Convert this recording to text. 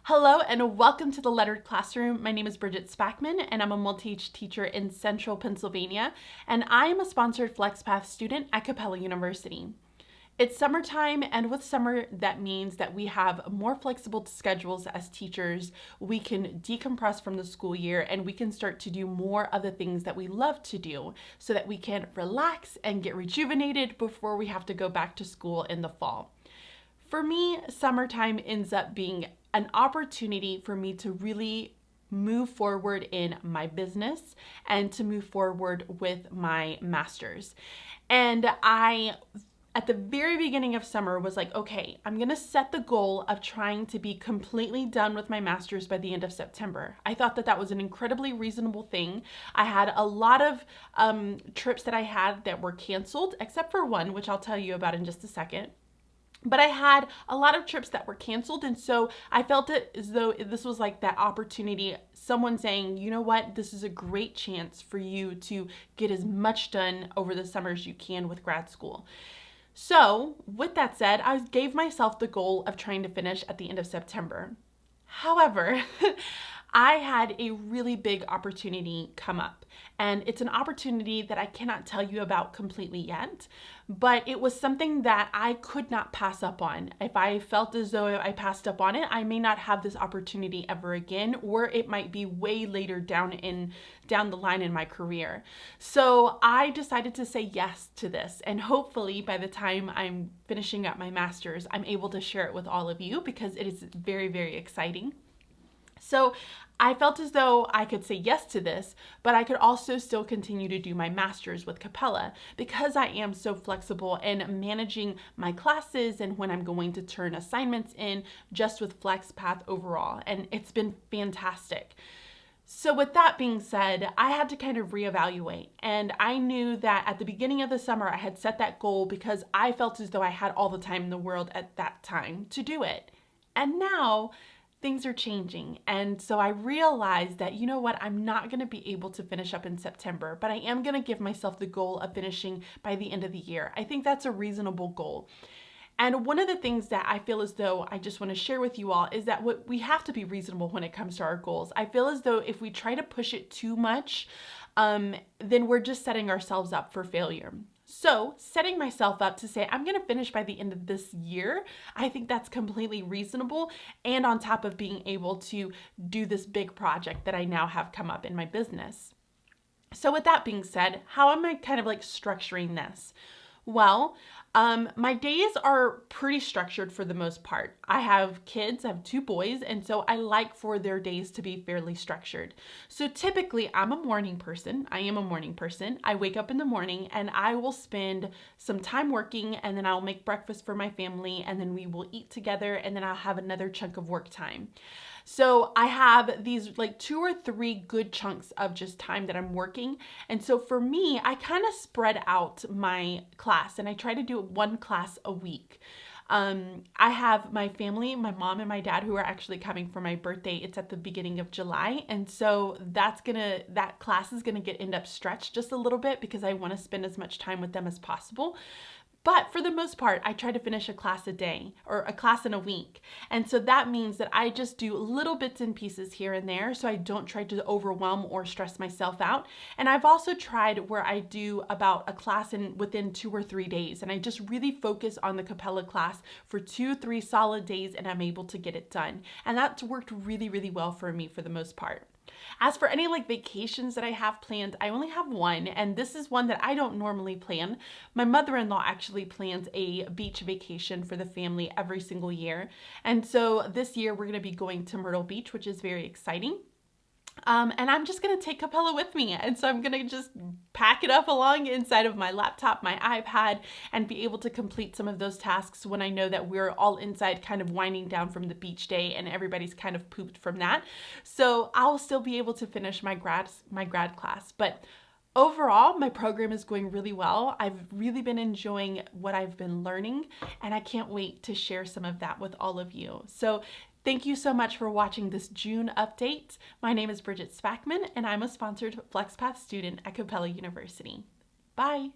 Hello and welcome to the Lettered Classroom. My name is Bridget Spackman and I'm a multi-age teacher in Central Pennsylvania, and I am a sponsored FLEXPATH student at Capella University. It's summertime, and with summer, that means that we have more flexible schedules as teachers. We can decompress from the school year and we can start to do more of the things that we love to do so that we can relax and get rejuvenated before we have to go back to school in the fall. For me, summertime ends up being an opportunity for me to really move forward in my business and to move forward with my master's. And at the very beginning of summer, was like, okay, I'm gonna set the goal of trying to be completely done with my master's by the end of September. I thought that that was an incredibly reasonable thing. I had a lot of trips that I had that were canceled, except for one, which I'll tell you about in just a second. But I had a lot of trips that were canceled, and so I felt it as though this was like that opportunity, someone saying, you know what, this is a great chance for you to get as much done over the summer as you can with grad school. So with that said, I gave myself the goal of trying to finish at the end of September. However, I had a really big opportunity come up, and it's an opportunity that I cannot tell you about completely yet, but it was something that I could not pass up on. If I felt as though I passed up on it, I may not have this opportunity ever again, or it might be way later down the line in my career. So I decided to say yes to this, and hopefully by the time I'm finishing up my master's, I'm able to share it with all of you because it is very, very exciting. So I felt as though I could say yes to this, but I could also still continue to do my master's with Capella because I am so flexible in managing my classes and when I'm going to turn assignments in just with FLEXPATH overall. And it's been fantastic. So with that being said, I had to kind of reevaluate, and I knew that at the beginning of the summer I had set that goal because I felt as though I had all the time in the world at that time to do it. And now things are changing. And so I realized that, you know what, I'm not going to be able to finish up in September, but I am going to give myself the goal of finishing by the end of the year. I think that's a reasonable goal. And one of the things that I feel as though I just want to share with you all is that we have to be reasonable when it comes to our goals. I feel as though if we try to push it too much, then we're just setting ourselves up for failure. So setting myself up to say, I'm going to finish by the end of this year, I think that's completely reasonable. And on top of being able to do this big project that I now have come up in my business. So with that being said, how am I kind of like structuring this? Well, my days are pretty structured for the most part. I have kids, I have 2 boys, and so I like for their days to be fairly structured. So typically I'm a morning person. I am a morning person. I wake up in the morning and I will spend some time working, and then I'll make breakfast for my family, and then we will eat together, and then I'll have another chunk of work time. So I have these like 2 or 3 good chunks of just time that I'm working. And so for me, I kind of spread out my class and I try to do 1 class a week. I have my family, my mom and my dad, who are actually coming for my birthday. It's at the beginning of July. And so that class is going to end up stretched just a little bit because I want to spend as much time with them as possible. But for the most part, I try to finish a class a day or a class in a week. And so that means that I just do little bits and pieces here and there so I don't try to overwhelm or stress myself out. And I've also tried where I do about a class within 2 or 3 days. And I just really focus on the Capella class for 2-3 solid days, and I'm able to get it done. And that's worked really, really well for me for the most part. As for any like vacations that I have planned, I only have one, and this is one that I don't normally plan. My mother-in-law actually plans a beach vacation for the family every single year. And so this year we're going to be going to Myrtle Beach, which is very exciting. And I'm just going to take Capella with me. And so I'm going to just pack it up along inside of my laptop, my iPad, and be able to complete some of those tasks when I know that we're all inside kind of winding down from the beach day and everybody's kind of pooped from that. So I'll still be able to finish my grad class. But overall, my program is going really well. I've really been enjoying what I've been learning, and I can't wait to share some of that with all of you. So thank you so much for watching this June update. My name is Bridget Spackman, and I'm a sponsored FLEXPATH student at Capella University. Bye.